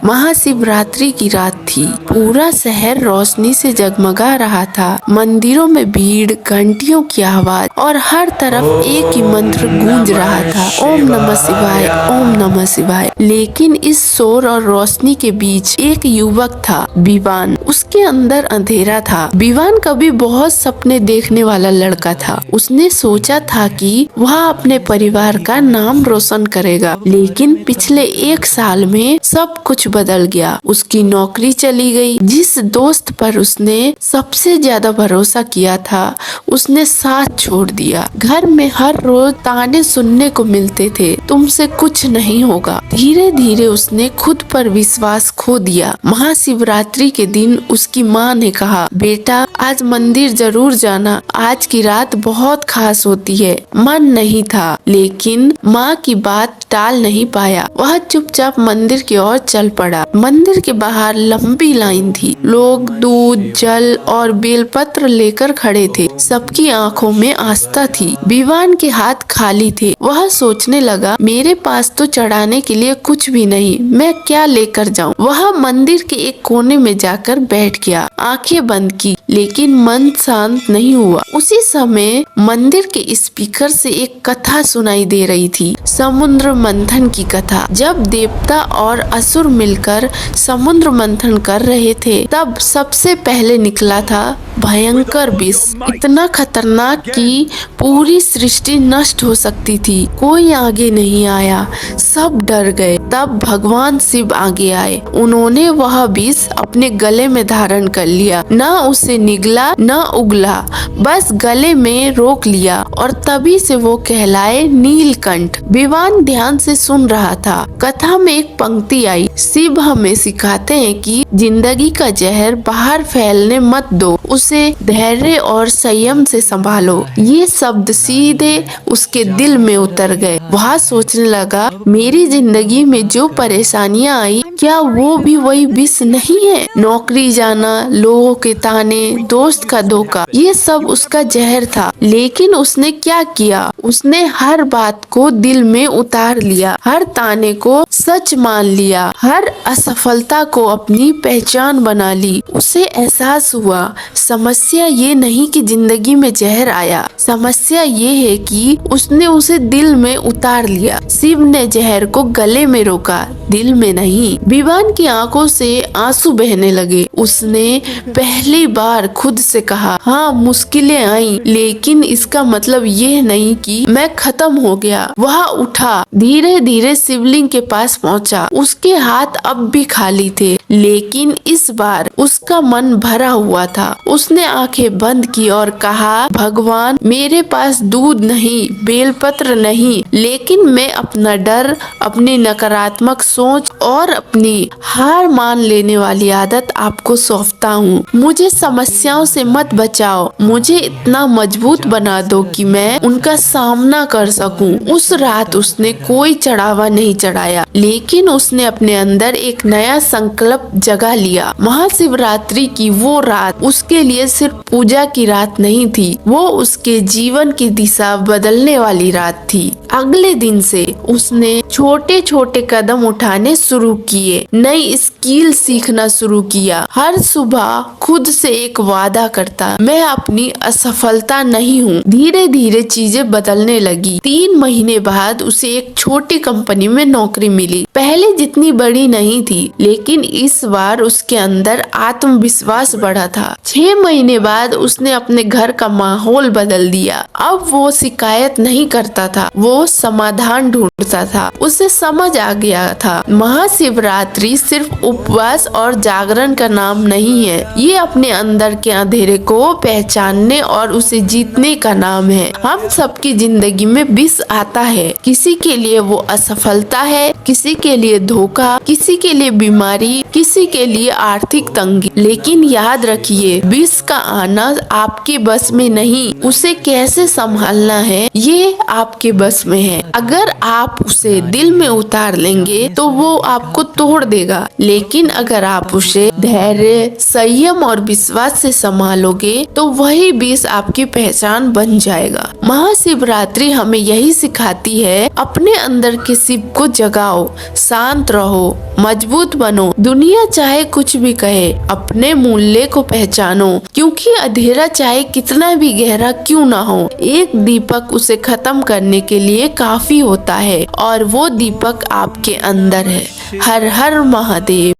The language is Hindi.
महाशिवरात्रि की रात थी। पूरा शहर रोशनी से जगमगा रहा था। मंदिरों में भीड़, घंटियों की आवाज और हर तरफ एक ही मंत्र गूंज रहा था, ओम नमः शिवाय, ओम नमः शिवाय। लेकिन इस शोर और रोशनी के बीच एक युवक था, विवान। उसके अंदर अंधेरा था। विवान कभी बहुत सपने देखने वाला लड़का था। उसने सोचा था कि वह अपने परिवार का नाम रोशन करेगा, लेकिन पिछले एक साल में सब कुछ बदल गया। उसकी नौकरी चली गई। जिस दोस्त पर उसने सबसे ज्यादा भरोसा किया था, उसने साथ छोड़ दिया। घर में हर रोज ताने सुनने को मिलते थे, तुमसे कुछ नहीं होगा। धीरे धीरे उसने खुद पर विश्वास खो दिया। महाशिवरात्रि के दिन उसकी माँ ने कहा, बेटा आज मंदिर जरूर जाना, आज की रात बहुत खास होती है। मन नहीं था, लेकिन माँ की बात टाल नहीं पाया। वह चुपचाप मंदिर की ओर चल पड़ा। मंदिर के बाहर लंबी लाइन थी। लोग दूध, जल और बेलपत्र लेकर खड़े थे। सबकी आंखों में आस्था थी। विवान के हाथ खाली थे। वह सोचने लगा, मेरे पास तो चढ़ाने के लिए कुछ भी नहीं, मैं क्या लेकर जाऊं। वह मंदिर के एक कोने में जाकर बैठ गया, आंखें बंद की, लेकिन मन शांत नहीं हुआ। उसी समय मंदिर के स्पीकर से एक कथा सुनाई दे रही थी, समुद्र मंथन की कथा। जब देवता और असुर मिलकर समुद्र मंथन कर रहे थे, तब सबसे पहले निकला था भयंकर विष, इतना खतरनाक कि पूरी सृष्टि नष्ट हो सकती थी। कोई आगे नहीं आया, सब डर गए। तब भगवान शिव आगे आए। उन्होंने वह विष अपने गले में धारण कर लिया। न उसे निगला न उगला, बस गले में रोक लिया और तभी से वो कहलाए नीलकंठ। विवान ध्यान से सुन रहा था। कथा में एक पंक्ति आई, शिव हमें सिखाते हैं कि जिंदगी का जहर बाहर फैलने मत दो, उसे धैर्य और संयम से संभालो। ये शब्द सीधे उसके दिल में उतर गए। वह सोचने लगा, मेरी जिंदगी में जो परेशानियां आई, क्या वो भी वही विष नहीं है। नौकरी जाना, लोगों के ताने, दोस्त का धोखा, ये सब उसका जहर था। लेकिन उसने क्या किया, उसने हर बात को दिल में उतार लिया, हर ताने को सच मान लिया, हर असफलता को अपनी पहचान बना ली। उसे एहसास हुआ, समस्या ये नहीं कि जिंदगी में जहर आया, समस्या ये है कि उसने उसे दिल में उतार लिया। शिव ने जहर को गले में रोका, दिल में नहीं। विवान की आंखों से आंसू बहने लगे। उसने पहली बार खुद से कहा, हाँ मुश्किलें आई, लेकिन इसका मतलब ये नहीं कि मैं खत्म हो गया। वह उठा, धीरे धीरे शिवलिंग के पास पहुंचा। उसके हाथ अब भी खाली थे, लेकिन इस बार उसका मन भरा हुआ था। उसने आंखें बंद की और कहा, भगवान मेरे पास दूध नहीं, बेलपत्र नहीं, लेकिन मैं अपना डर, अपनी नकारात्मक सोच और अपनी हार मान लेने वाली आदत आपको सौंपता हूँ। मुझे समस्याओं से मत बचाओ, मुझे इतना मजबूत बना दो कि मैं उनका सामना कर सकूं। उस रात उसने कोई चढ़ावा नहीं चढ़ाया, लेकिन उसने अपने अंदर एक नया संकल्प जगा लिया। महाशिवरात्रि की वो रात उसके लिए सिर्फ पूजा की रात नहीं थी, वो उसके जीवन की दिशा बदलने वाली रात थी। अगले दिन से उसने छोटे छोटे कदम उठाने शुरू किए, नई स्किल सीखना शुरू किया। हर सुबह खुद से एक वादा करता, मैं अपनी असफलता नहीं हूँ। धीरे धीरे चीजें बदलने लगी। 3 महीने बाद उसे एक छोटी कंपनी में नौकरी मिली। पहले जितनी बड़ी नहीं थी, लेकिन इस बार उसके अंदर आत्मविश्वास बढ़ा था। 6 महीने बाद उसने अपने घर का माहौल बदल दिया। अब वो शिकायत नहीं करता था, वो समाधान ढूंढता था। उसे समझ आ गया था, महाशिवरात्रि सिर्फ उपवास और जागरण का नाम नहीं है, ये अपने अंदर के अंधेरे को पहचानने और उसे जीतने का नाम है। हम सबकी जिंदगी में विष आता है। किसी के लिए वो असफलता है, किसी के लिए धोखा, किसी के लिए बीमारी, किसी के लिए आर्थिक तंगी। लेकिन याद रखिए, विष का आना आपके बस में नहीं, उसे कैसे संभालना है ये आपके बस में है। अगर आप उसे दिल में उतार लेंगे तो वो आपको तोड़ देगा, लेकिन अगर आप उसे धैर्य, संयम और विश्वास से संभालोगे तो वही विष आपकी पहचान बन जाएगा। महाशिवरात्रि हमें यही सिखाती है, अपने अंदर के शिव को जगाओ, शांत रहो, मजबूत बनो। दुनिया चाहे कुछ भी कहे, अपने मूल्य को पहचानो, क्योंकि अंधेरा चाहे कितना भी गहरा क्यों ना हो, एक दीपक उसे खत्म करने के लिए काफी होता है और वो दीपक आपके अंदर है। हर हर महादेव।